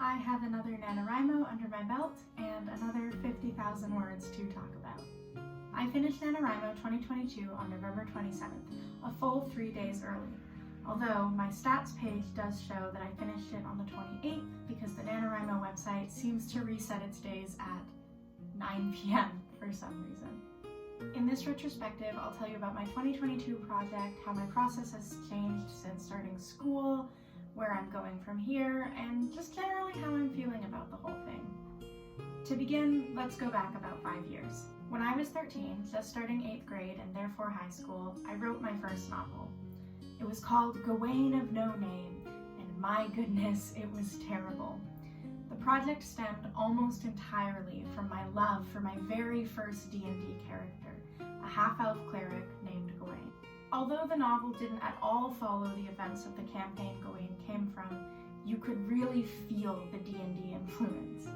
I have another Nanowrimo under my belt and another 50,000 words to talk about. I finished Nanowrimo 2022 on November 27th, a full 3 days early. Although my stats page does show that I finished it on the 28th because the Nanowrimo website seems to reset its days at 9 p.m. for some reason. In this retrospective, I'll tell you about my 2022 project, how my process has changed since starting school, where I'm going from here, and just generally how I'm feeling about the whole thing. To begin, let's go back about 5 years. When I was 13, just starting 8th grade and therefore high school, I wrote my first novel. It was called Gawain of No Name, and my goodness, it was terrible. The project stemmed almost entirely from my love for my very first D&D character, a half-elf cleric named Gawain. Although the novel didn't at all follow the events of the campaign Gawain came from, you could really feel the D&D influence.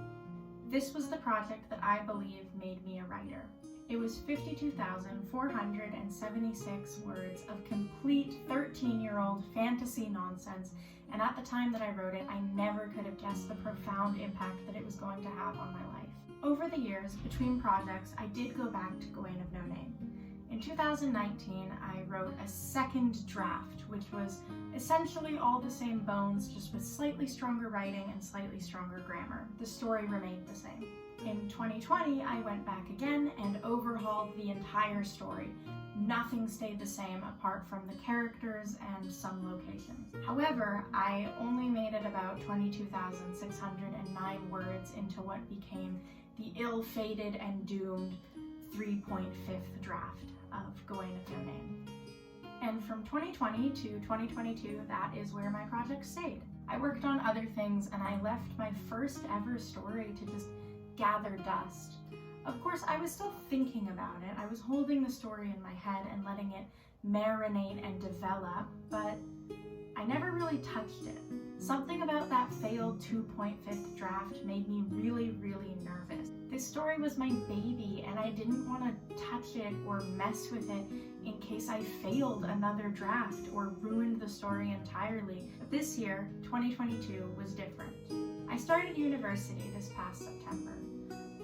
This was the project that I believe made me a writer. It was 52,476 words of complete 13-year-old fantasy nonsense, and at the time that I wrote it, I never could have guessed the profound impact that it was going to have on my life. Over the years, between projects, I did go back to Gawain of No Name. In 2019, I wrote a second draft, which was essentially all the same bones, just with slightly stronger writing and slightly stronger grammar. The story remained the same. In 2020, I went back again and overhauled the entire story. Nothing stayed the same apart from the characters and some locations. However, I only made it about 22,609 words into what became the ill-fated and doomed 3.5th draft of Gawain of No Name. And from 2020 to 2022, that is where my project stayed. I worked on other things and I left my first ever story to just gather dust. Of course, I was still thinking about it. I was holding the story in my head and letting it marinate and develop, but I never really touched it. Something about that failed 2.5th draft made me really, really nervous. This story was my baby and I didn't want to touch it or mess with it in case I failed another draft or ruined the story entirely. But this year, 2022, was different. I started university this past September.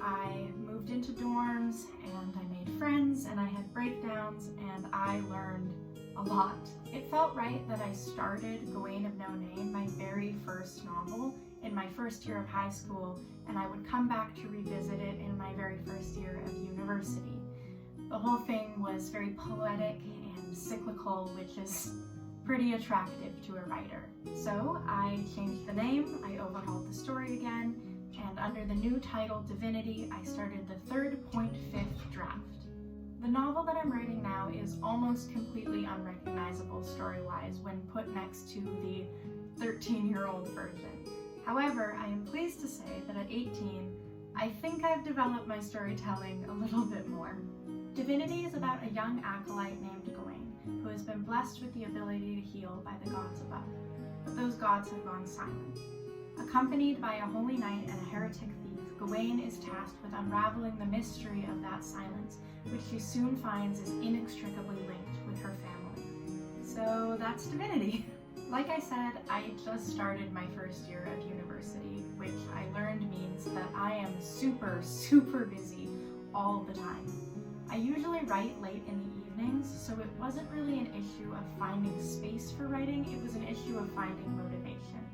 I moved into dorms and I made friends and I had breakdowns and I learned a lot. It felt right that I started Gawain of No Name, my very first novel, in my first year of high school, and I would come back to revisit it in my very first year of university. The whole thing was very poetic and cyclical, which is pretty attractive to a writer. So I changed the name, I overhauled the story again, and under the new title Divinity, I started the 3.5th draft. The novel that I'm writing now is almost completely unrecognizable story-wise when put next to the 13-year-old version. However, I am pleased to say that at 18, I think I've developed my storytelling a little bit more. Divinity is about a young acolyte named Gawain, who has been blessed with the ability to heal by the gods above. But those gods have gone silent. Accompanied by a holy knight and a heretic thief, Gawain is tasked with unraveling the mystery of that silence, which she soon finds is inextricably linked with her family. So that's Divinity. Like I said, I just started my first year of university, which I learned means that I am super, super busy all the time. I usually write late in the evenings, so it wasn't really an issue of finding space for writing, it was an issue of finding motivation.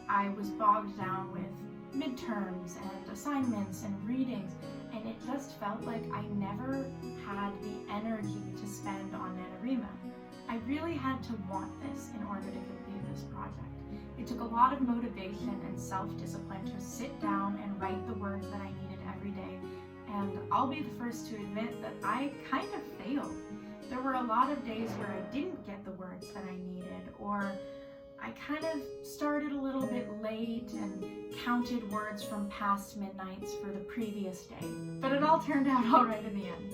I was bogged down with midterms and assignments and readings, and it just felt like I never had the energy to spend on Nanowrimo. I really had to want this in order to complete this project. It took a lot of motivation and self-discipline to sit down and write the words that I needed every day, and I'll be the first to admit that I kind of failed. There were a lot of days where I didn't get the words that I needed, or I kind of started a little bit late and counted words from past midnights for the previous day. But it all turned out all right in the end.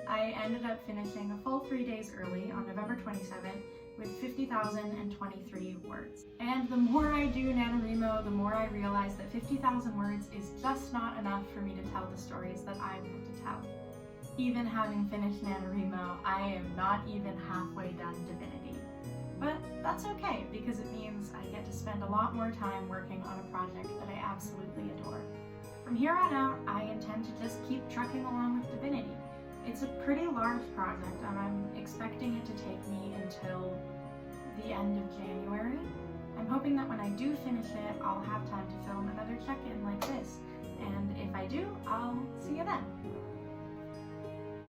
I ended up finishing a full 3 days early on November 27th with 50,023 words. And the more I do Nanowrimo, the more I realize that 50,000 words is just not enough for me to tell the stories that I want to tell. Even having finished Nanowrimo, I am not even halfway done Divinity. But that's okay, because it means I get to spend a lot more time working on a project that I absolutely adore. From here on out, I intend to just keep trucking along with Divinity. It's a pretty large project, and I'm expecting it to take me until the end of January. I'm hoping that when I do finish it, I'll have time to film another check-in like this, and if I do, I'll see you then.